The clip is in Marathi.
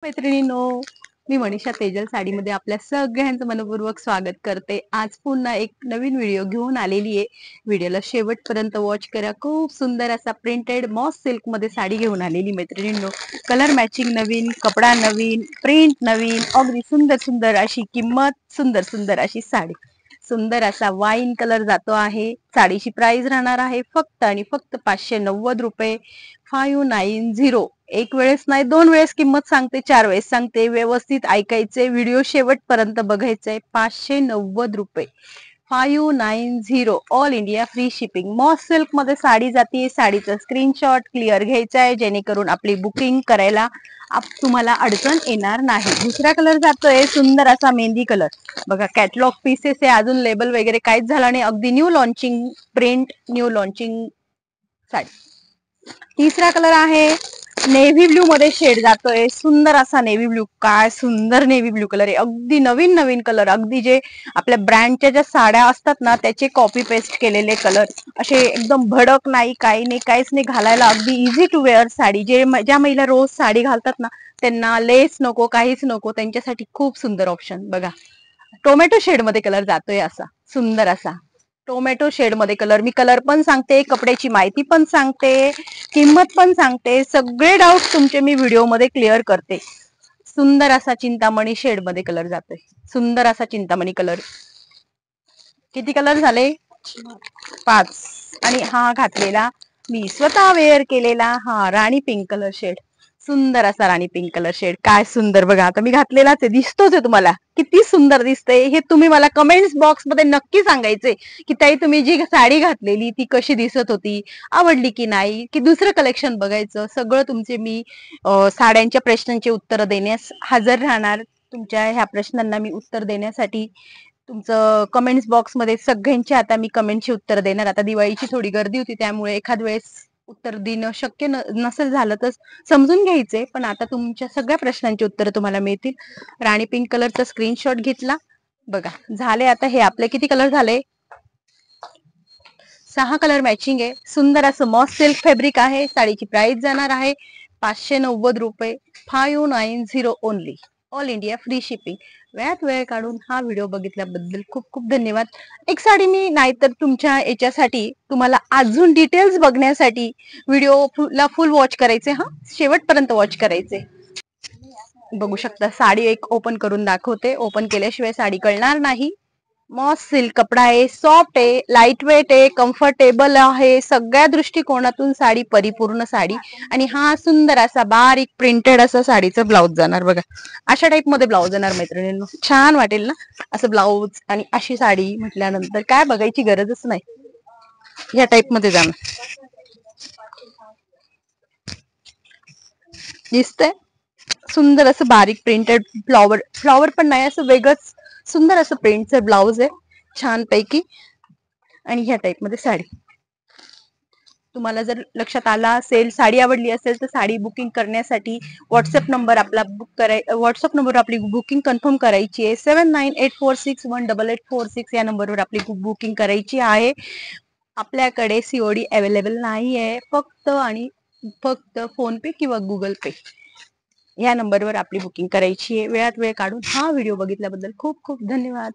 मैत्रिणींनो, मी मनीषा तेजल साडीमध्ये आपल्या सगळ्यांचं मनपूर्वक स्वागत करते. आज पुन्हा एक नवीन व्हिडिओ घेऊन आलेली आहे. व्हिडिओला शेवटपर्यंत वॉच करा. खूप सुंदर असा प्रिंटेड मॉस सिल्क मध्ये साडी घेऊन आलेली मैत्रिणींनो. कलर मॅचिंग नवीन, कपडा नवीन, प्रिंट नवीन, अगदी सुंदर सुंदर अशी किंमत, सुंदर सुंदर अशी साडी. सुंदर असा वाईन कलर जातो आहे. साडीची प्राइस राहणार आहे फक्त आणि फक्त 590 रुपये. 590. एक वेळेस नाही, दोन वेळेस किंमत सांगते, चार वेळेस सांगते. व्यवस्थित ऐकायचे, व्हिडिओ शेवटपर्यंत बघायचंय. 590 रुपये. 590. All India free shipping. Moss silk मध्ये साडी जाते. साडीचा स्क्रीनशॉट क्लिअर घ्यायचा आहे, जेणेकरून आपली बुकिंग करायला तुम्हाला अडचण येणार नाही. दुसरा कलर जातोय सुंदर असा मेहंदी कलर. बघा, कॅटलॉग पीसेस आहे, अजून लेबल वगैरे काहीच झालं नाही. अगदी new launching print, new launching sari. तिसरा कलर आहे नेव्ही ब्ल्यू मध्ये शेड जातोय. सुंदर असा नेव्ही ब्ल्यू. काय सुंदर नेव्ही ब्ल्यू कलर आहे. अगदी नवीन नवीन कलर, अगदी जे आपल्या ब्रँडच्या ज्या साड्या असतात ना त्याचे कॉपी पेस्ट केलेले कलर. असे एकदम भडक नाही, काही नाही, काहीच नाही, घालायला अगदी इझी टू वेअर साडी. ज्या महिला रोज साडी घालतात ना त्यांना लेस नको, काहीच नको, त्यांच्यासाठी खूप सुंदर ऑप्शन. बघा, टोमॅटो शेड मध्ये कलर जातोय असा सुंदर असा टोमॅटो शेड मध्ये कलर. मी कलर पण सांगते, कपड्याची माहिती पण सांगते, किंमत पण सांगते. सगळे डाऊट तुमचे मी व्हिडिओ मध्ये क्लिअर करते. सुंदर असा चिंतामणी शेड मध्ये कलर जातोय. सुंदर असा चिंतामणी कलर. किती कलर झाले? 5. आणि हा घातलेला मी स्वतः वेअर केलेला हा राणी पिंक कलर शेड. सुंदर असा राणी पिंक कलर शेड. काय सुंदर. बघा, आता मी घातलेलाच आहे, दिसतोच आहे तुम्हाला. किती सुंदर दिसते हे तुम्ही मला कमेंट्स बॉक्स मध्ये नक्की सांगायचे की ताई तुम्ही जी साडी घातलेली ती कशी दिसत होती, आवडली की नाही, की दुसरं कलेक्शन बघायचं. सगळं तुमचे मी साड्यांच्या प्रश्नांची उत्तर देण्यास हजर राहणार. तुमच्या ह्या प्रश्नांना मी उत्तर देण्यासाठी तुमचं कमेंट्स बॉक्स मध्ये सगळ्यांची आता मी कमेंटची उत्तर देणार. आता दिवाळीची थोडी गर्दी होती त्यामुळे एखाद वेळेस उत्तर देणं शक्य नसेल झालं तर समजून घ्यायचे, पण आता तुमच्या सगळ्या प्रश्नांची उत्तर तुम्हाला मिळतील. राणी पिंक कलरचा स्क्रीनशॉट घेतला. बघा, झाले आता हे आपले किती कलर झाले? 6 कलर मॅचिंग आहे. सुंदर असं मॉस सिल्क फॅब्रिक आहे. साडीची प्राइस जाणार आहे 590 रुपये. 590 only. All India free shipping. वेळात वेळ काढून हा व्हिडिओ बघितल्याबद्दल खूप खूप धन्यवाद. एक साडी मी नाहीतर तुमच्या याच्यासाठी तुम्हाला अजून डिटेल्स बघण्यासाठी व्हिडिओला फुल वॉच करायचे. हा, शेवटपर्यंत वॉच करायचे. बघू शकता, साडी एक ओपन करून दाखवते. ओपन केल्याशिवाय साडी कळणार नाही. मॉस सिल्क कपडा आहे, सॉफ्ट आहे, लाईट वेट आहे, कम्फर्टेबल आहे. सगळ्या दृष्टिकोनातून साडी परिपूर्ण साडी. आणि हा सुंदर असा बारीक प्रिंटेड असा साडीचं ब्लाऊज जाणार. बघा, अशा टाइप मध्ये ब्लाऊज येणार मैत्रिणींनो. छान वाटेल ना असं ब्लाऊज आणि अशी साडी म्हटल्यानंतर काय बघायची गरजच नाही. ह्या टाइप मध्ये जाणार. दिसतंय? सुंदर असं बारीक प्रिंटेड फ्लॉवर, फ्लॉवर पण नाही, असं वेगळंच सुंदर असं प्रिंटचं ब्लाऊज आहे छान पैकी. आणि ह्या टाइप मध्ये साडी. तुम्हाला जर लक्षात आला असेल, साडी आवडली असेल तर साडी बुकिंग करण्यासाठी व्हॉट्सअप नंबर आपला व्हॉट्सअप नंबर आपली बुकिंग कन्फर्म करायची आहे. 7984618846 या नंबरवर आपली बुकिंग करायची आहे. आपल्याकडे सीओडी अवेलेबल नाही आहे. फक्त आणि फक्त फोन पे किंवा गुगल पे या नंबरवर आपली बुकिंग करायची आहे. वेळात वेळ काढून हा व्हिडिओ बघितल्याबद्दल खूप खूप धन्यवाद.